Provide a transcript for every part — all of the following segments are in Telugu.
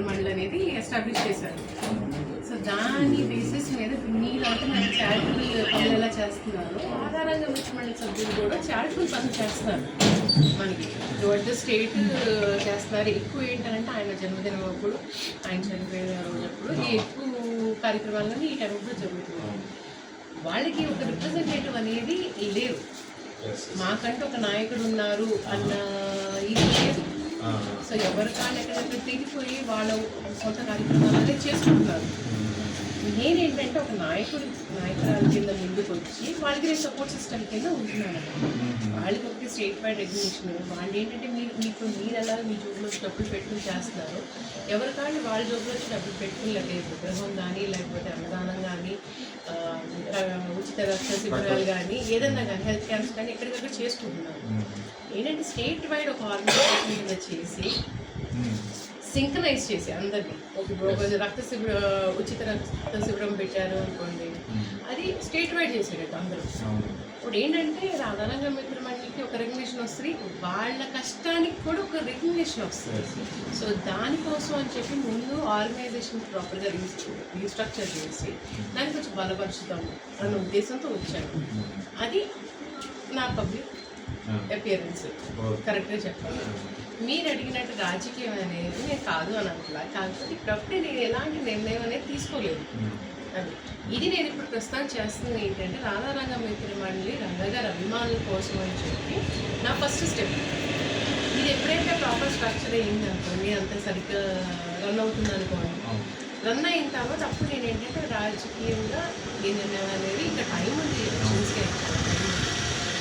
మండలి అనేది ఎస్టాబ్లిష్ చేశారు. సో దాని బేసిస్ మీద మీరు అంటున్నారు చారిటబుల్ పనులు ఎలా చేస్తున్నారు, ఆధారంగా మండలి సభ్యులు కూడా చారిటబుల్ పనులు చేస్తున్నారు. మనకి టువర్డ్ ద స్టేట్ చేస్తున్నారు. ఎక్కువ ఏంటంటే ఆయన జన్మదినం అప్పుడు, ఆయన చనిపోయిన రోజప్పుడు ఈ ఎక్కువ కార్యక్రమాలన్నీ ఈ టైంలో జరుగుతున్నాయి. వాళ్ళకి ఒక రిప్రజెంటేటివ్ అనేది లేరు. మాకంటూ ఒక నాయకుడు ఉన్నారు అన్న ఇది లేదు. సో ఎవరి కానీ ఎక్కడెక్కడ తిరిగిపోయి వాళ్ళ సొంత కార్యక్రమాలు అనేది చేసుకుంటున్నారు. నేనేంటంటే ఒక నాయకురాల కింద ముందుకు వచ్చి వాళ్ళకి నేను సపోర్ట్ సిస్టమ్ కింద ఉంటున్నాను. వాళ్ళకి ఒకటి స్టేట్ వైడ్ రెగ్యులేషన్. వాళ్ళు ఏంటంటే మీరు ఎలా మీ జోబులో వచ్చి డబ్బులు పెట్టుకుని చేస్తున్నారు, ఎవరి కానీ వాళ్ళ జోబులో వచ్చి డబ్బులు పెట్టుకుని లేదు. గృహం కానీ లేకపోతే అన్నదానం కానీ ఉచిత రక్త శిబిరాలు కానీ ఏదన్నా కానీ హెల్త్ క్యాంప్స్ కానీ ఎక్కడికక్కడ చేసుకుంటున్నారు. ఏంటంటే స్టేట్ వైడ్ ఒక ఆర్గనైజేషన్ కింద చేసి సింక్రనైజ్ చేసి అందరినీ ఒక రక్త శిబిరం ఉచిత రక్త శిబిరం పెట్టారు అనుకోండి, అది స్టేట్ వైడ్ చేసేటట్టు అందరూ. ఇప్పుడు ఏంటంటే రాధారంగ మిత్ర మండలికి ఒక రికగ్నిషన్ వస్తుంది, వాళ్ళ కష్టానికి కూడా ఒక రికగ్నిషన్ వస్తుంది. సో దానికోసం అని చెప్పి ముందు ఆర్గనైజేషన్ ప్రాపర్గా రీస్ట్రక్చర్ చేసి దాన్ని కొంచెం బలపరుచుతాము అన్న ఉద్దేశంతో వచ్చాను. అది నా పబ్లిక్ అపియరెన్స్. కరెక్ట్గా చెప్పాలి. మీరు అడిగినట్టు రాజకీయం అనేది నేను కాదు అని అనుకున్నా, కాకపోతే ఇప్పుడప్పుడే నేను ఎలాంటి నిర్ణయం అనేది తీసుకోలేదు. అది ఇది నేను ఇప్పుడు ప్రస్తుతం చేస్తుంది ఏంటంటే రాధారంగ మిత్ర మండలి రంగగారి అభిమానుల కోసం అని చెప్పి నా ఫస్ట్ స్టెప్. ఇది ఎప్పుడైతే ప్రాపర్ స్ట్రక్చర్ అయింది అనుకోండి, అంత సరిగ్గా రన్ అవుతుంది అనుకోండి, రన్ అయిన తర్వాత అప్పుడు నేను ఏంటంటే రాజకీయంగా ఏ నిర్ణయం అనేది ఇంకా టైం ఉంది ఎలక్షన్స్కి.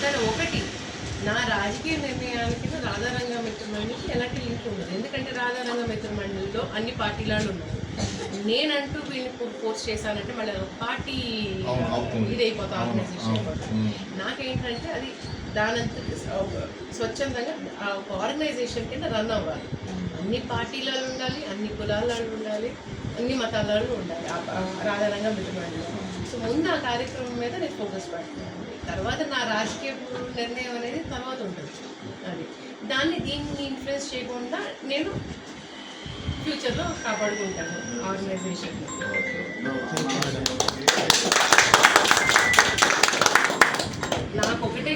కానీ ఒకటి నా రాజకీయ నిర్ణయానికి రాధారంగ మిత్ర మండలికి ఎలాంటి లింక్ ఉండదు. ఎందుకంటే రాధారంగ మిత్ర మండలిలో అన్ని పార్టీలాలు ఉన్నాయి. నేనంటూ వీళ్ళని పోస్ట్ చేశానంటే మళ్ళీ పార్టీ ఇదైపోతా, ఆర్గనైజేషన్ అయిపోతుంది. నాకేంటంటే అది దానంత స్వచ్ఛందంగా ఒక ఆర్గనైజేషన్ కింద రన్ అవ్వాలి. అన్ని పార్టీలలో ఉండాలి, అన్ని కులాలలో ఉండాలి, అన్ని మతాలలో ఉండాలి రాధారంగ మిత్ర మండలిలో. సో ముందు ఆ కార్యక్రమం మీద నేను ఫోకస్ పెడుతున్నాను. తర్వాత నా రాజకీయ నిర్ణయం అనేది తర్వాత ఉంటుంది. అది దీన్ని ఇన్ఫ్లుయెన్స్ చేయకుండా నేను ఫ్యూచర్లో కాపాడుకుంటాను ఆర్గనైజేషన్. నాకు ఒకటే